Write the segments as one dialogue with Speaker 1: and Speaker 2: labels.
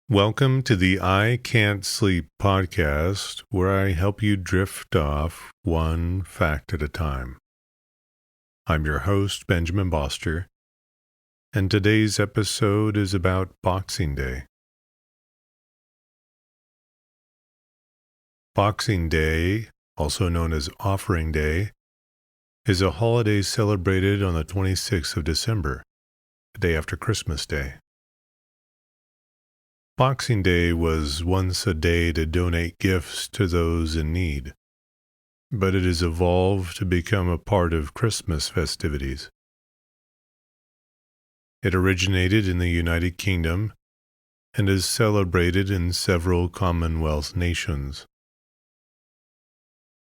Speaker 1: Welcome to the I Can't Sleep podcast, where I help you drift off one fact at a time. I'm your host, Benjamin Boster, and today's episode is about Boxing Day. Boxing Day, also known as Offering Day, is a holiday celebrated on the 26th of December, the day after Christmas Day. Boxing Day was once a day to donate gifts to those in need, but it has evolved to become a part of Christmas festivities. It originated in the United Kingdom and is celebrated in several Commonwealth nations.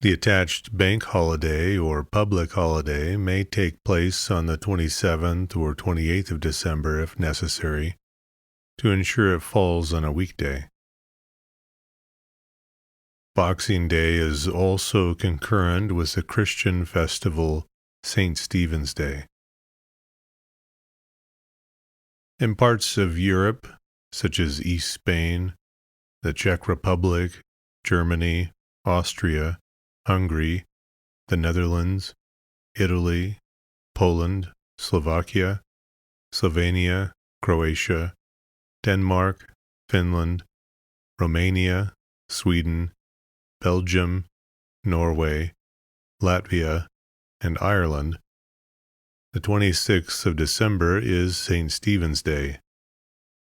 Speaker 1: The attached bank holiday or public holiday may take place on the 27th or 28th of December if necessary, to ensure it falls on a weekday. Boxing Day is also concurrent with the Christian festival St. Stephen's Day. In parts of Europe, such as East Spain, the Czech Republic, Germany, Austria, Hungary, the Netherlands, Italy, Poland, Slovakia, Slovenia, Croatia, Denmark, Finland, Romania, Sweden, Belgium, Norway, Latvia, and Ireland, the 26th of December is St. Stephen's Day,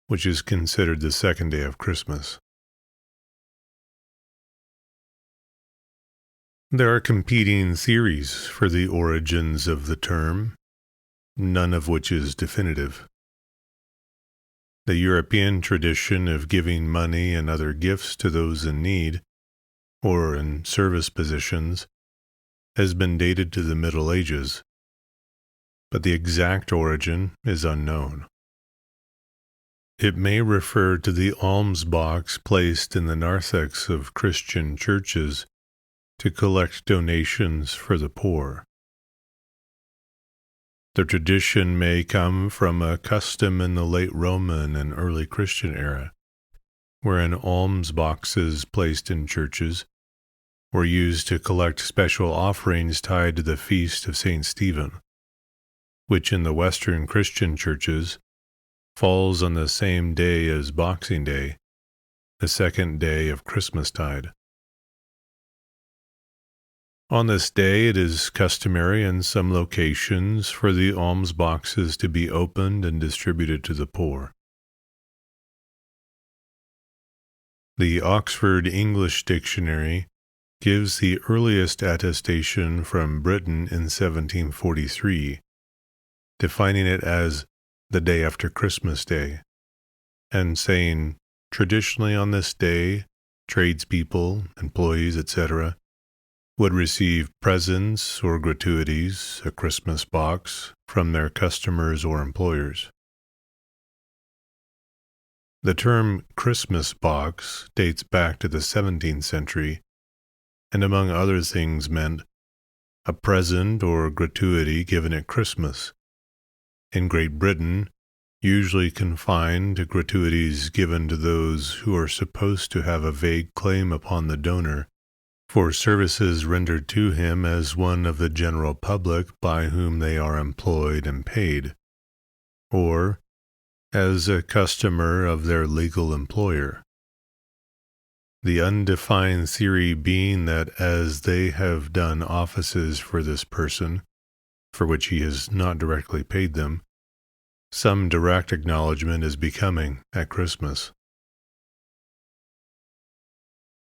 Speaker 1: which is considered the second day of Christmas. There are competing theories for the origins of the term, none of which is definitive. The European tradition of giving money and other gifts to those in need, or in service positions, has been dated to the Middle Ages, but the exact origin is unknown. It may refer to the alms box placed in the narthex of Christian churches to collect donations for the poor. The tradition may come from a custom in the late Roman and early Christian era, wherein alms boxes placed in churches were used to collect special offerings tied to the feast of St. Stephen, which in the Western Christian churches falls on the same day as Boxing Day, the second day of Christmastide. On this day, it is customary in some locations for the alms boxes to be opened and distributed to the poor. The Oxford English Dictionary gives the earliest attestation from Britain in 1743, defining it as the day after Christmas Day, and saying, traditionally on this day, tradespeople, employees, etc., would receive presents or gratuities, a Christmas box, from their customers or employers. The term Christmas box dates back to the 17th century, and among other things meant a present or gratuity given at Christmas. In Great Britain, usually confined to gratuities given to those who are supposed to have a vague claim upon the donor for services rendered to him as one of the general public by whom they are employed and paid, or as a customer of their legal employer. The undefined theory being that as they have done offices for this person, for which he has not directly paid them, some direct acknowledgement is becoming at Christmas.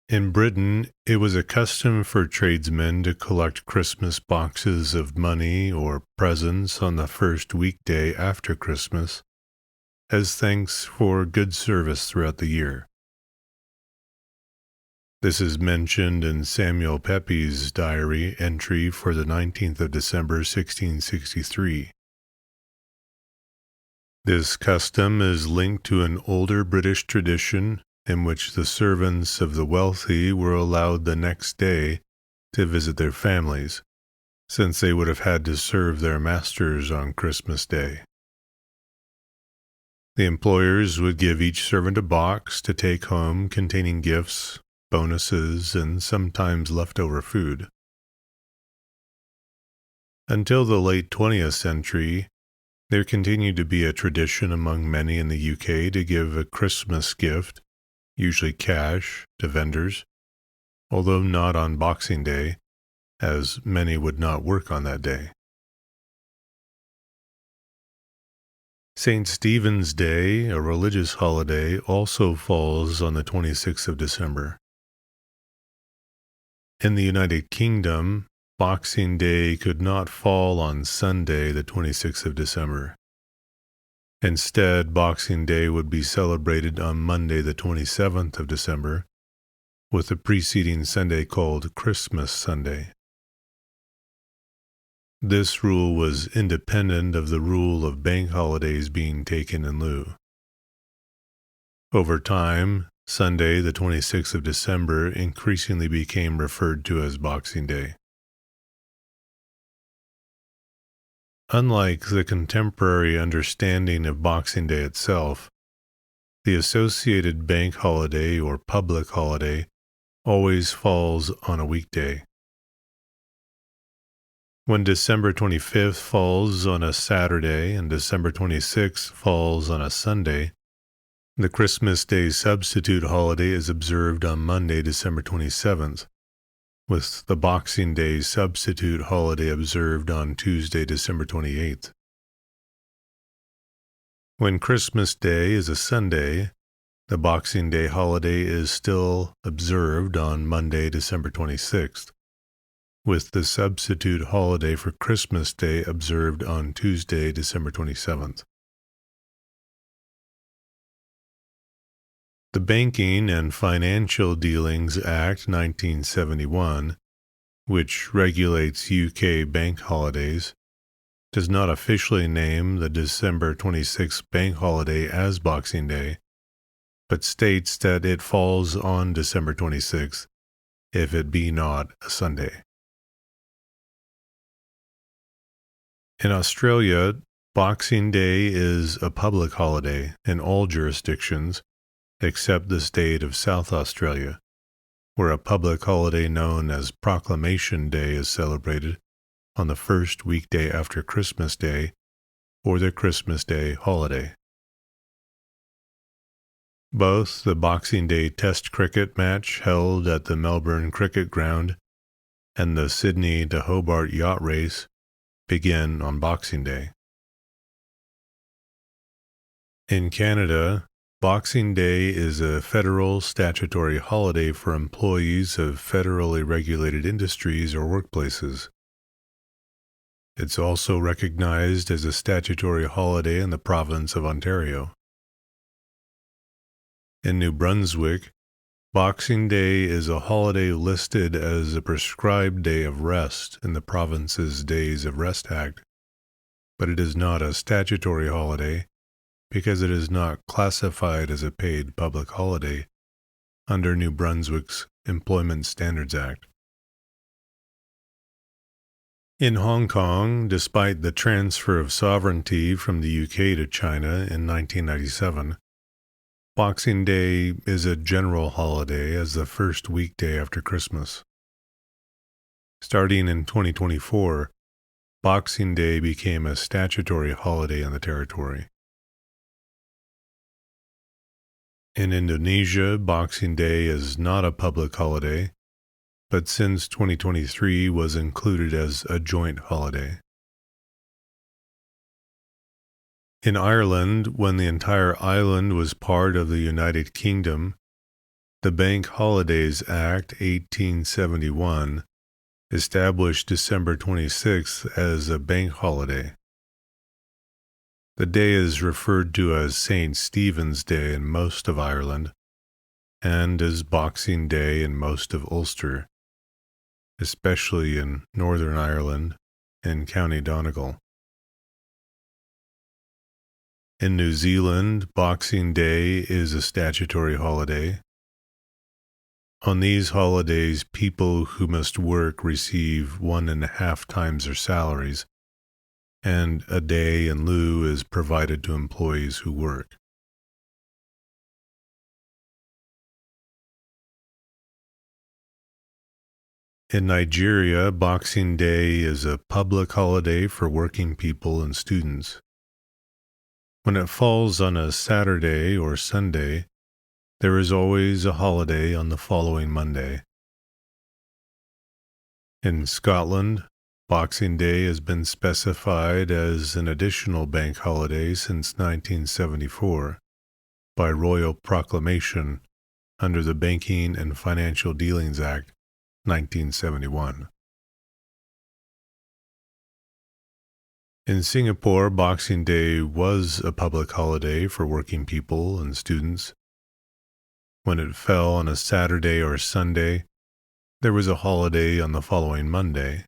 Speaker 1: In Britain, it was a custom for tradesmen to collect Christmas boxes of money or presents on the first weekday after Christmas, as thanks for good service throughout the year. This is mentioned in Samuel Pepys' diary entry for the 19th of December 1663. This custom is linked to an older British tradition in which the servants of the wealthy were allowed the next day to visit their families, since they would have had to serve their masters on Christmas Day. The employers would give each servant a box to take home containing gifts, bonuses, and sometimes leftover food. Until the late 20th century, there continued to be a tradition among many in the UK to give a Christmas gift, usually cash, to vendors, although not on Boxing Day, as many would not work on that day. St. Stephen's Day, a religious holiday, also falls on the 26th of December. In the United Kingdom, Boxing Day could not fall on Sunday, the 26th of December. Instead, Boxing Day would be celebrated on Monday, the 27th of December, with the preceding Sunday called Christmas Sunday. This rule was independent of the rule of bank holidays being taken in lieu. Over time, Sunday, the 26th of December, increasingly became referred to as Boxing Day. Unlike the contemporary understanding of Boxing Day itself, the associated bank holiday or public holiday always falls on a weekday. When December 25th falls on a Saturday and December 26th falls on a Sunday, the Christmas Day substitute holiday is observed on Monday, December 27th, with the Boxing Day substitute holiday observed on Tuesday, December 28th. When Christmas Day is a Sunday, the Boxing Day holiday is still observed on Monday, December 26th. With the substitute holiday for Christmas Day observed on Tuesday, December 27th. The Banking and Financial Dealings Act 1971, which regulates UK bank holidays, does not officially name the December 26th bank holiday as Boxing Day, but states that it falls on December 26th, if it be not a Sunday. In Australia, Boxing Day is a public holiday in all jurisdictions except the state of South Australia, where a public holiday known as Proclamation Day is celebrated on the first weekday after Christmas Day or the Christmas Day holiday. Both the Boxing Day Test cricket match held at the Melbourne Cricket Ground and the Sydney to Hobart yacht race begin on Boxing Day. In Canada, Boxing Day is a federal statutory holiday for employees of federally regulated industries or workplaces. It's also recognized as a statutory holiday in the province of Ontario. In New Brunswick, Boxing Day is a holiday listed as a prescribed day of rest in the province's Days of Rest Act, but it is not a statutory holiday because it is not classified as a paid public holiday under New Brunswick's Employment Standards Act. In Hong Kong, despite the transfer of sovereignty from the UK to China in 1997, Boxing Day is a general holiday as the first weekday after Christmas. Starting in 2024, Boxing Day became a statutory holiday in the territory. In Indonesia, Boxing Day is not a public holiday, but since 2023 was included as a joint holiday. In Ireland, when the entire island was part of the United Kingdom, the Bank Holidays Act 1871 established December 26th as a bank holiday. The day is referred to as St. Stephen's Day in most of Ireland, and as Boxing Day in most of Ulster, especially in Northern Ireland and County Donegal. In New Zealand, Boxing Day is a statutory holiday. On these holidays, people who must work receive 1.5 times their salaries, and a day in lieu is provided to employees who work. In Nigeria, Boxing Day is a public holiday for working people and students. When it falls on a Saturday or Sunday, there is always a holiday on the following Monday. In Scotland, Boxing Day has been specified as an additional bank holiday since 1974 by royal proclamation under the Banking and Financial Dealings Act, 1971. In Singapore, Boxing Day was a public holiday for working people and students. When it fell on a Saturday or Sunday, there was a holiday on the following Monday.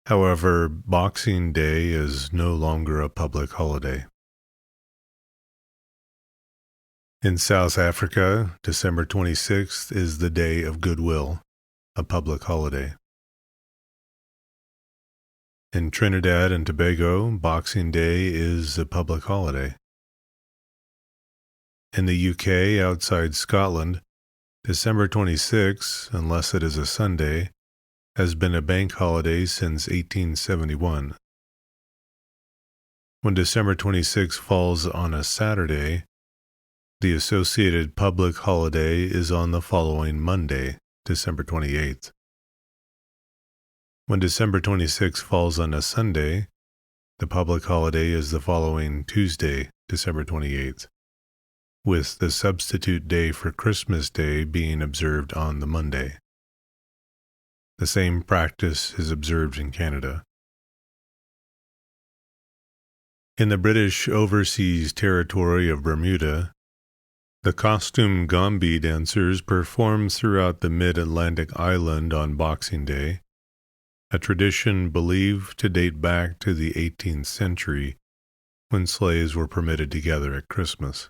Speaker 1: However, Boxing Day is no longer a public holiday. In South Africa, December 26th is the Day of Goodwill, a public holiday. In Trinidad and Tobago, Boxing Day is a public holiday. In the UK, outside Scotland, December 26, unless it is a Sunday, has been a bank holiday since 1871. When December 26 falls on a Saturday, the associated public holiday is on the following Monday, December 28th. When December 26 falls on a Sunday, the public holiday is the following Tuesday, December 28th, with the substitute day for Christmas Day being observed on the Monday. The same practice is observed in Canada. In the British Overseas Territory of Bermuda, the costume Gombi dancers perform throughout the mid-Atlantic island on Boxing Day, a tradition believed to date back to the 18th century when slaves were permitted to gather at Christmas.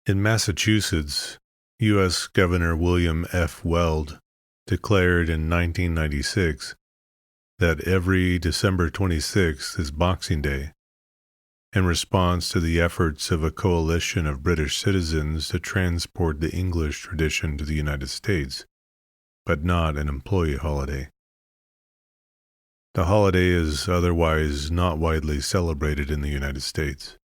Speaker 1: In Massachusetts, U.S. Governor William F. Weld declared in 1996 that every December 26th is Boxing Day, in response to the efforts of a coalition of British citizens to transport the English tradition to the United States, but not an employee holiday. The holiday is otherwise not widely celebrated in the United States.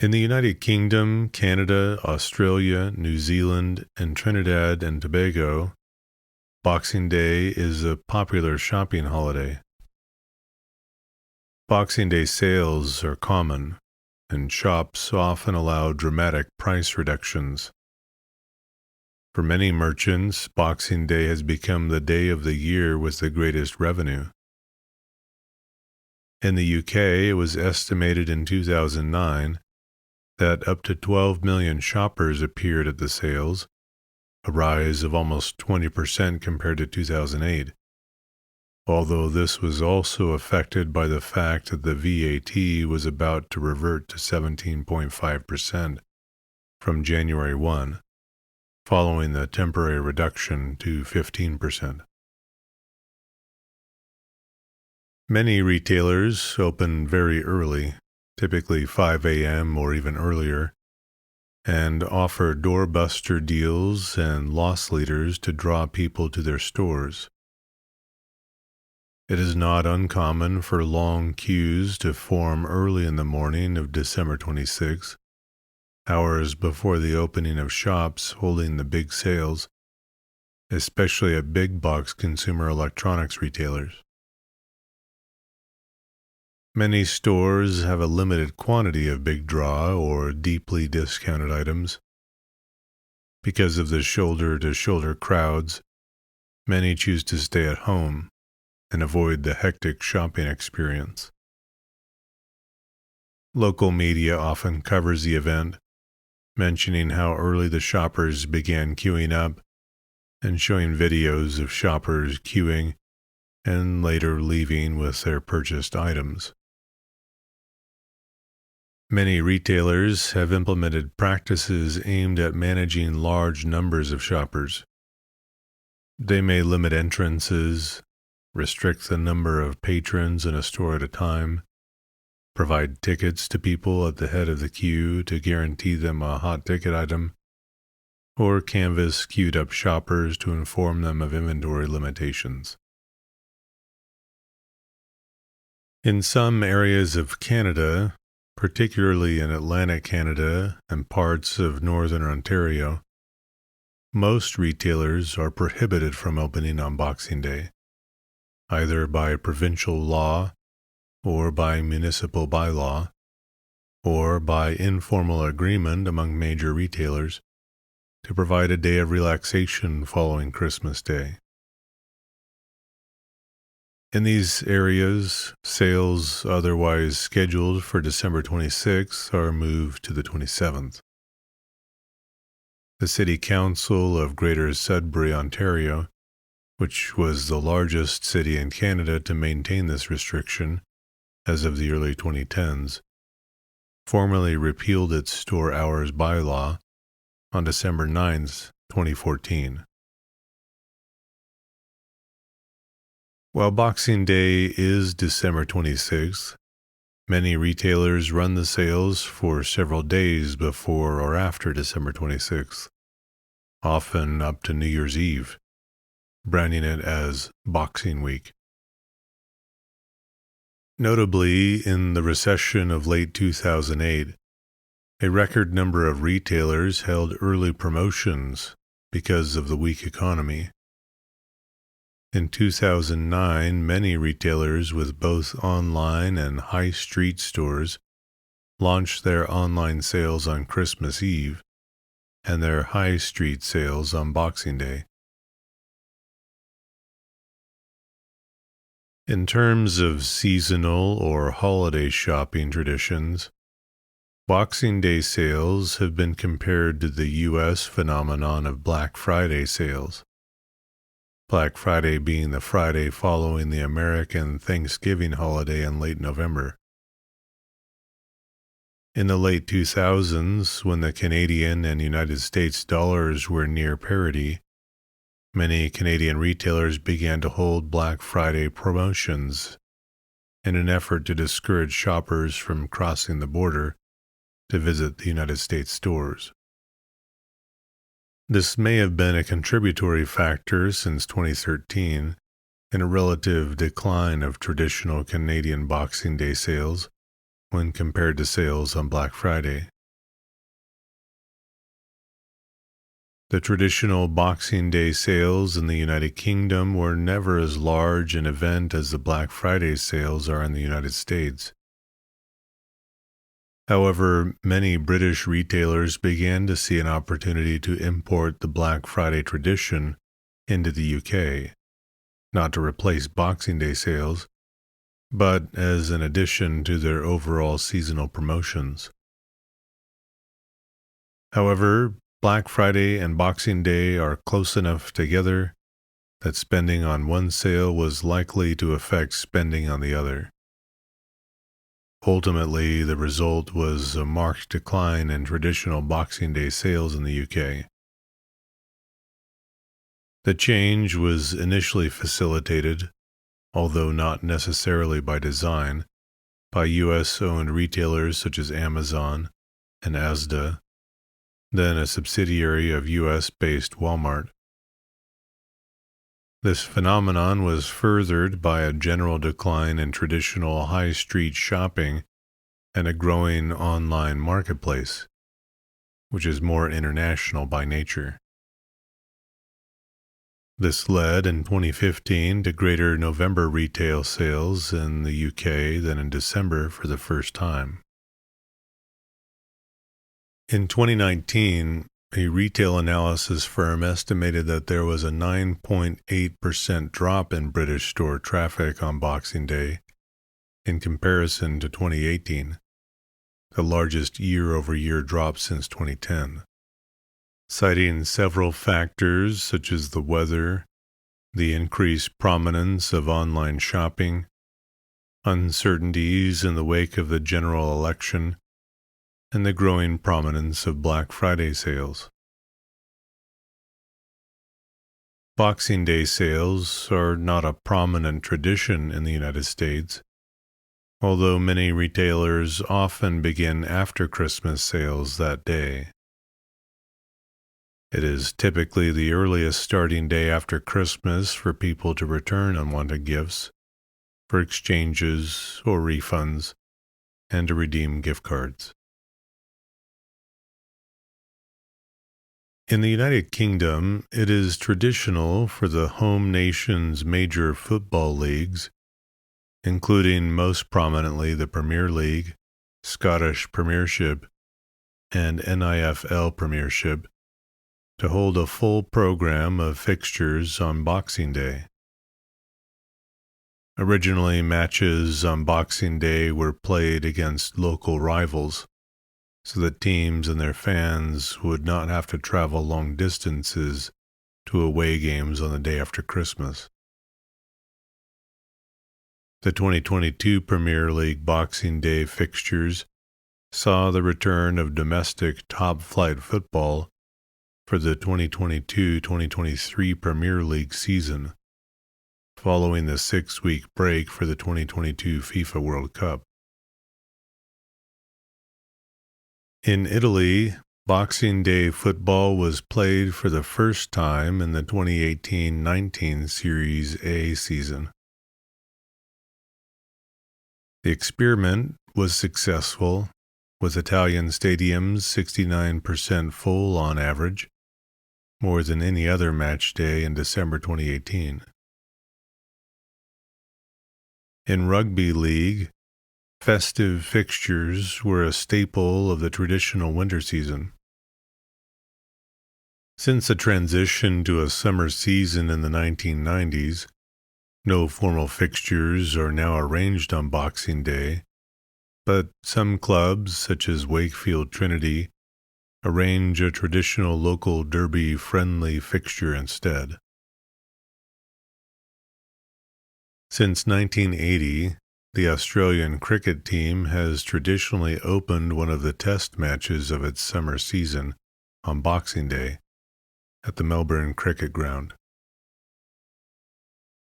Speaker 1: In the United Kingdom, Canada, Australia, New Zealand, and Trinidad and Tobago, Boxing Day is a popular shopping holiday. Boxing Day sales are common, and shops often allow dramatic price reductions. For many merchants, Boxing Day has become the day of the year with the greatest revenue. In the UK, it was estimated in 2009 that up to 12 million shoppers appeared at the sales, a rise of almost 20% compared to 2008, although this was also affected by the fact that the VAT was about to revert to 17.5% from January 1, following the temporary reduction to 15%. Many retailers open very early, typically 5 a.m. or even earlier, and offer doorbuster deals and loss leaders to draw people to their stores. It is not uncommon for long queues to form early in the morning of December 26, hours before the opening of shops holding the big sales, especially at big box consumer electronics retailers. Many stores have a limited quantity of big draw or deeply discounted items. Because of the shoulder-to-shoulder crowds, many choose to stay at home and avoid the hectic shopping experience. Local media often covers the event, mentioning how early the shoppers began queuing up and showing videos of shoppers queuing and later leaving with their purchased items. Many retailers have implemented practices aimed at managing large numbers of shoppers. They may limit entrances, restrict the number of patrons in a store at a time, provide tickets to people at the head of the queue to guarantee them a hot ticket item, or canvass queued up shoppers to inform them of inventory limitations. In some areas of Canada, particularly in Atlantic Canada and parts of northern Ontario, most retailers are prohibited from opening on Boxing Day, either by provincial law or by municipal bylaw, or by informal agreement among major retailers to provide a day of relaxation following Christmas Day. In these areas, sales otherwise scheduled for December 26th are moved to the 27th. The City Council of Greater Sudbury, Ontario, which was the largest city in Canada to maintain this restriction as of the early 2010s, formally repealed its store hours bylaw on December 9th, 2014. While Boxing Day is December 26th, many retailers run the sales for several days before or after December 26th, often up to New Year's Eve, branding it as Boxing Week. Notably, in the recession of late 2008, a record number of retailers held early promotions because of the weak economy. In 2009, many retailers with both online and high street stores launched their online sales on Christmas Eve and their high street sales on Boxing Day. In terms of seasonal or holiday shopping traditions, Boxing Day sales have been compared to the U.S. phenomenon of Black Friday sales. Black Friday being the Friday following the American Thanksgiving holiday in late November. In the late 2000s, when the Canadian and United States dollars were near parity, many Canadian retailers began to hold Black Friday promotions in an effort to discourage shoppers from crossing the border to visit the United States stores. This may have been a contributory factor since 2013 in a relative decline of traditional Canadian Boxing Day sales when compared to sales on Black Friday. The traditional Boxing Day sales in the United Kingdom were never as large an event as the Black Friday sales are in the United States. However, many British retailers began to see an opportunity to import the Black Friday tradition into the UK, not to replace Boxing Day sales, but as an addition to their overall seasonal promotions. However, Black Friday and Boxing Day are close enough together that spending on one sale was likely to affect spending on the other. Ultimately, the result was a marked decline in traditional Boxing Day sales in the UK. The change was initially facilitated, although not necessarily by design, by U.S.-owned retailers such as Amazon and Asda, then a subsidiary of U.S.-based Walmart. This phenomenon was furthered by a general decline in traditional high street shopping and a growing online marketplace, which is more international by nature. This led in 2015 to greater November retail sales in the UK than in December for the first time. In 2019, a retail analysis firm estimated that there was a 9.8% drop in British store traffic on Boxing Day in comparison to 2018, the largest year-over-year drop since 2010, citing several factors such as the weather, the increased prominence of online shopping, uncertainties in the wake of the general election, and the growing prominence of Black Friday sales. Boxing Day sales are not a prominent tradition in the United States, although many retailers often begin after Christmas sales that day. It is typically the earliest starting day after Christmas for people to return unwanted gifts, for exchanges or refunds, and to redeem gift cards. In the United Kingdom, it is traditional for the home nation's major football leagues, including most prominently the Premier League, Scottish Premiership, and NIFL Premiership, to hold a full program of fixtures on Boxing Day. Originally, matches on Boxing Day were played against local rivals, so that teams and their fans would not have to travel long distances to away games on the day after Christmas. The 2022 Premier League Boxing Day fixtures saw the return of domestic top-flight football for the 2022-2023 Premier League season, following the 6-week break for the 2022 FIFA World Cup. In Italy, Boxing Day football was played for the first time in the 2018-19 Series A season. The experiment was successful, with Italian stadiums 69% full on average, more than any other match day in December 2018. In Rugby League, festive fixtures were a staple of the traditional winter season. Since the transition to a summer season in the 1990s, no formal fixtures are now arranged on Boxing Day, but some clubs, such as Wakefield Trinity, arrange a traditional local derby-friendly fixture instead. Since 1980, the Australian cricket team has traditionally opened one of the test matches of its summer season on Boxing Day at the Melbourne Cricket Ground.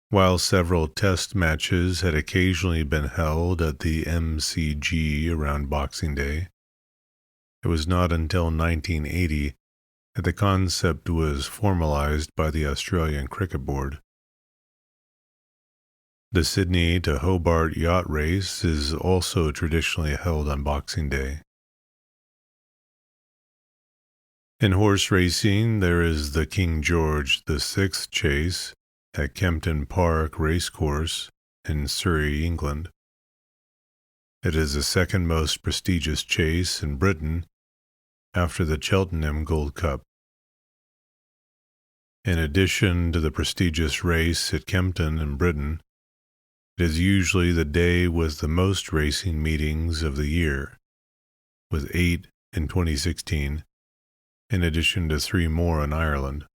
Speaker 1: While several test matches had occasionally been held at the MCG around Boxing Day, it was not until 1980 that the concept was formalized by the Australian Cricket Board. The Sydney to Hobart Yacht Race is also traditionally held on Boxing Day. In horse racing, there is the King George VI Chase at Kempton Park Racecourse in Surrey, England. It is the second most prestigious chase in Britain after the Cheltenham Gold Cup. In addition to the prestigious race at Kempton in Britain, it is usually the day with the most racing meetings of the year, with 8 in 2016, in addition to 3 more in Ireland.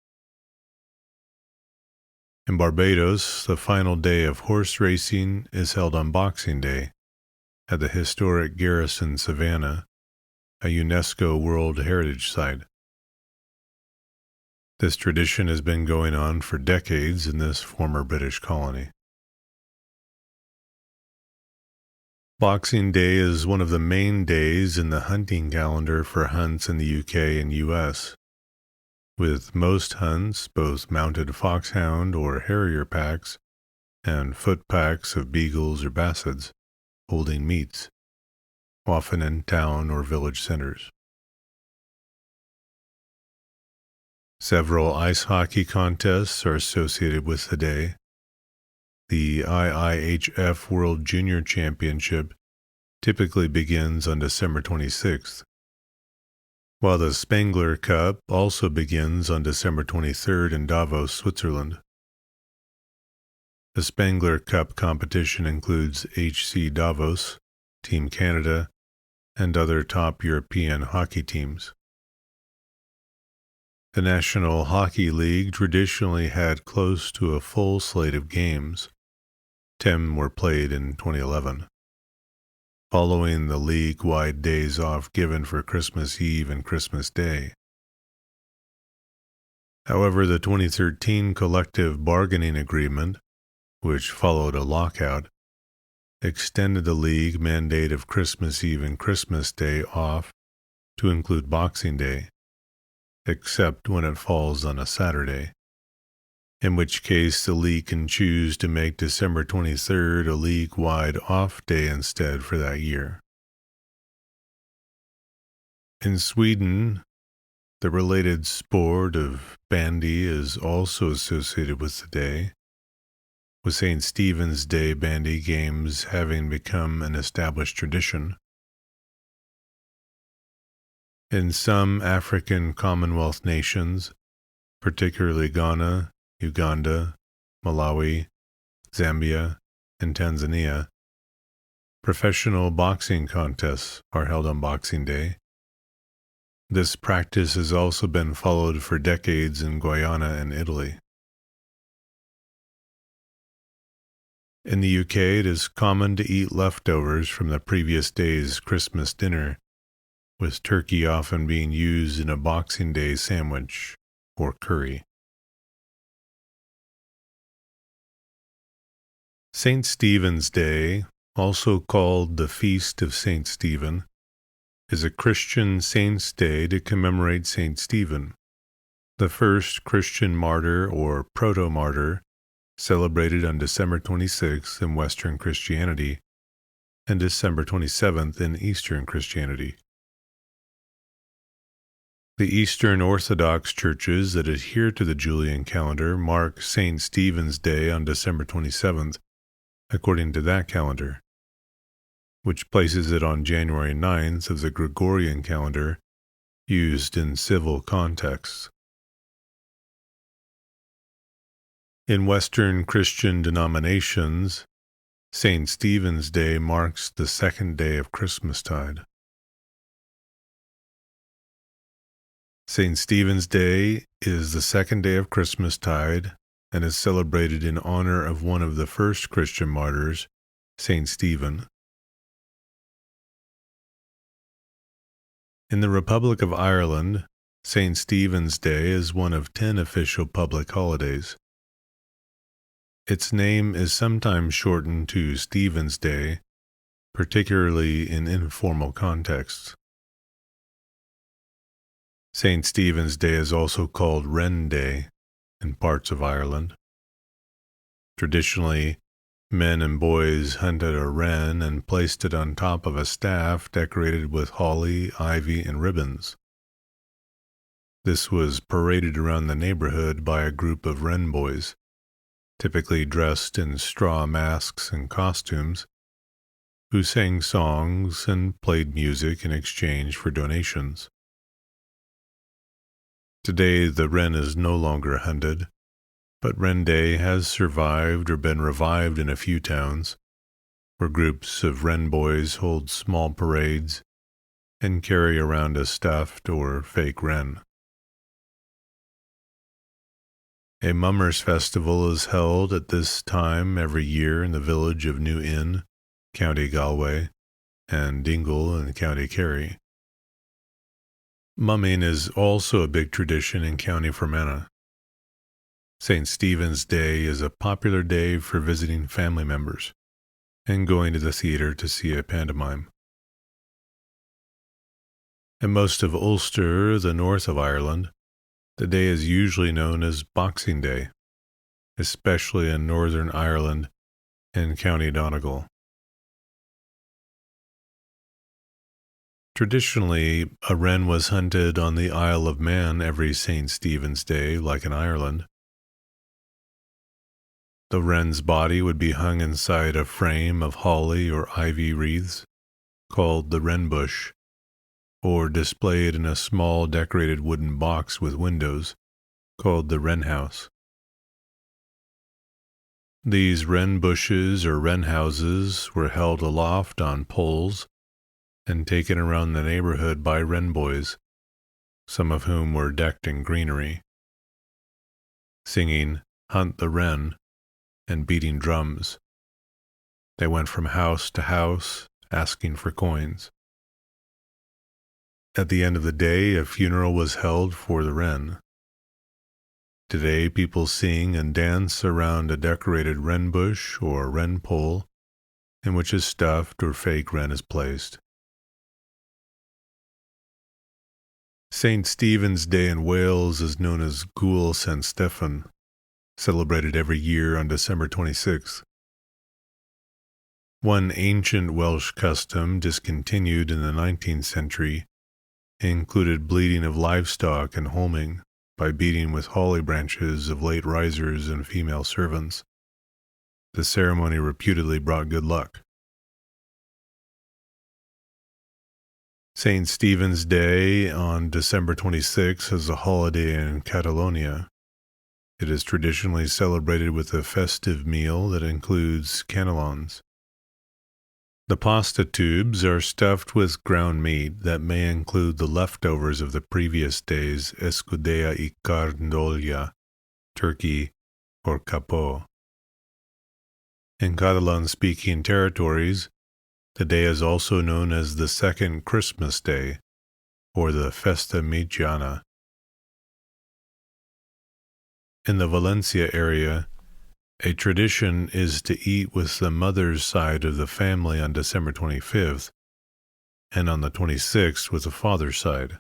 Speaker 1: In Barbados, the final day of horse racing is held on Boxing Day at the historic Garrison Savannah, a UNESCO World Heritage Site. This tradition has been going on for decades in this former British colony. Boxing Day is one of the main days in the hunting calendar for hunts in the UK and US, with most hunts, both mounted foxhound or harrier packs and foot packs of beagles or bassets, holding meets, often in town or village centers. Several ice hockey contests are associated with the day. The IIHF World Junior Championship typically begins on December 26th, while the Spengler Cup also begins on December 23rd in Davos, Switzerland. The Spengler Cup competition includes HC Davos, Team Canada, and other top European hockey teams. The National Hockey League traditionally had close to a full slate of games. 10 were played in 2011. Following the league-wide days off given for Christmas Eve and Christmas Day. However, the 2013 collective bargaining agreement, which followed a lockout, extended the league mandate of Christmas Eve and Christmas Day off to include Boxing Day, except when it falls on a Saturday, in which case the league can choose to make December 23rd a league-wide off day instead for that year. In Sweden, the related sport of bandy is also associated with the day, with St. Stephen's Day bandy games having become an established tradition. In some African Commonwealth nations, particularly Ghana, Uganda, Malawi, Zambia, and Tanzania, professional boxing contests are held on Boxing Day. This practice has also been followed for decades in Guyana and Italy. In the UK, it is common to eat leftovers from the previous day's Christmas dinner, with turkey often being used in a Boxing Day sandwich or curry. St. Stephen's Day, also called the Feast of St. Stephen, is a Christian saint's day to commemorate St. Stephen, the first Christian martyr or proto-martyr, celebrated on December 26th in Western Christianity and December 27th in Eastern Christianity. The Eastern Orthodox churches that adhere to the Julian calendar mark St. Stephen's Day on December 27th, according to that calendar, which places it on January 9th of the Gregorian calendar used in civil contexts. In Western Christian denominations, St. Stephen's Day marks the second day of Christmastide. St. Stephen's Day is the second day of Christmastide and is celebrated in honor of one of the first Christian martyrs, St. Stephen. In the Republic of Ireland, St. Stephen's Day is one of 10 official public holidays. Its name is sometimes shortened to Stephen's Day, particularly in informal contexts. St. Stephen's Day is also called Wren Day in parts of Ireland. Traditionally, men and boys hunted a wren and placed it on top of a staff decorated with holly, ivy, and ribbons. This was paraded around the neighborhood by a group of wren boys, typically dressed in straw masks and costumes, who sang songs and played music in exchange for donations. Today, the wren is no longer hunted, but Wren Day has survived or been revived in a few towns, where groups of wren boys hold small parades and carry around a stuffed or fake wren. A Mummers Festival is held at this time every year in the village of New Inn, County Galway, and Dingle in County Kerry. Mumming is also a big tradition in County Fermanagh. St. Stephen's Day is a popular day for visiting family members and going to the theater to see a pantomime. In most of Ulster, the north of Ireland, the day is usually known as Boxing Day, especially in Northern Ireland and County Donegal. Traditionally, a wren was hunted on the Isle of Man every St. Stephen's Day, like in Ireland. The wren's body would be hung inside a frame of holly or ivy wreaths, called the wren bush, or displayed in a small decorated wooden box with windows, called the wren house. These wren bushes or wren houses were held aloft on poles and taken around the neighborhood by wren boys, some of whom were decked in greenery, singing "Hunt the Wren" and beating drums. They went from house to house, asking for coins. At the end of the day, a funeral was held for the wren. Today, people sing and dance around a decorated wren bush or wren pole in which a stuffed or fake wren is placed. St. Stephen's Day in Wales is known as Gŵyl St. Stephen, celebrated every year on December 26th. One ancient Welsh custom discontinued in the 19th century included bleeding of livestock and homing by beating with holly branches of late risers and female servants. The ceremony reputedly brought good luck. St. Stephen's Day on December 26 is a holiday in Catalonia. It is traditionally celebrated with a festive meal that includes cannelons. The pasta tubes are stuffed with ground meat that may include the leftovers of the previous day's escudella y carn d'olla, turkey, or capó. In Catalan-speaking territories, the day is also known as the Second Christmas Day, or the Festa Mitjana. In the Valencia area, a tradition is to eat with the mother's side of the family on December 25th, and on the 26th with the father's side.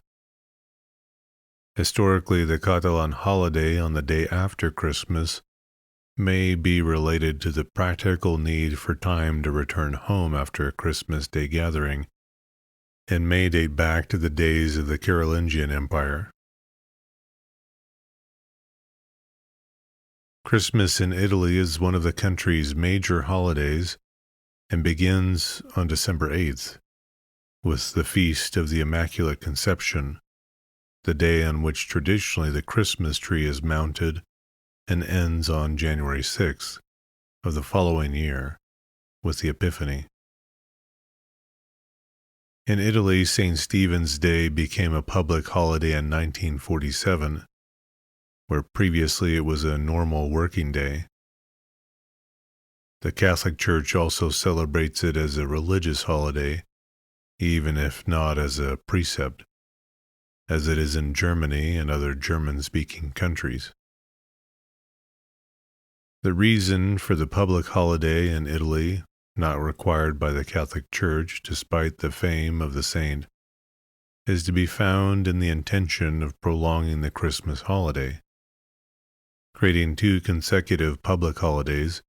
Speaker 1: Historically, the Catalan holiday on the day after Christmas may be related to the practical need for time to return home after a Christmas Day gathering, and may date back to the days of the Carolingian Empire. Christmas in Italy is one of the country's major holidays and begins on December 8th with the Feast of the Immaculate Conception, the day on which traditionally the Christmas tree is mounted, and ends on January 6th of the following year with the Epiphany. In Italy, St. Stephen's Day became a public holiday in 1947, where previously it was a normal working day. The Catholic Church also celebrates it as a religious holiday, even if not as a precept, as it is in Germany and other German-speaking countries. The reason for the public holiday in Italy, not required by the Catholic Church despite the fame of the saint, is to be found in the intention of prolonging the Christmas holiday, creating 2 consecutive public holidays,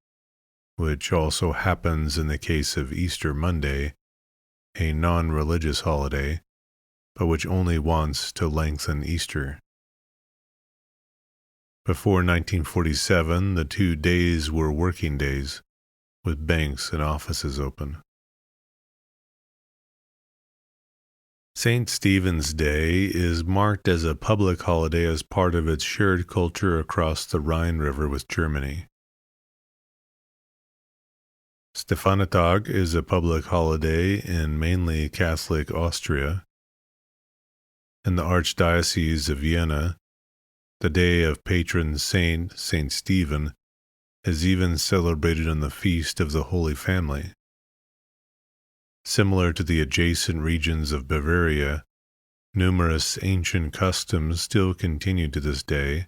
Speaker 1: which also happens in the case of Easter Monday, a non-religious holiday, but which only wants to lengthen Easter. Before 1947, the 2 days were working days, with banks and offices open. St. Stephen's Day is marked as a public holiday as part of its shared culture across the Rhine River with Germany. Stefanatag is a public holiday in mainly Catholic Austria. In the Archdiocese of Vienna, the day of patron saint, St. Stephen, is even celebrated on the Feast of the Holy Family. Similar to the adjacent regions of Bavaria, numerous ancient customs still continue to this day,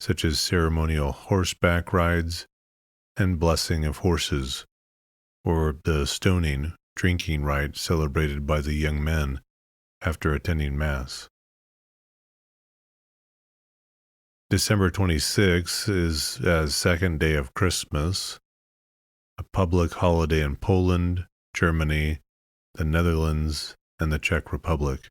Speaker 1: such as ceremonial horseback rides and blessing of horses, or the stoning, drinking rite celebrated by the young men after attending Mass. December 26th is as second day of Christmas, a public holiday in Poland, Germany, the Netherlands, and the Czech Republic.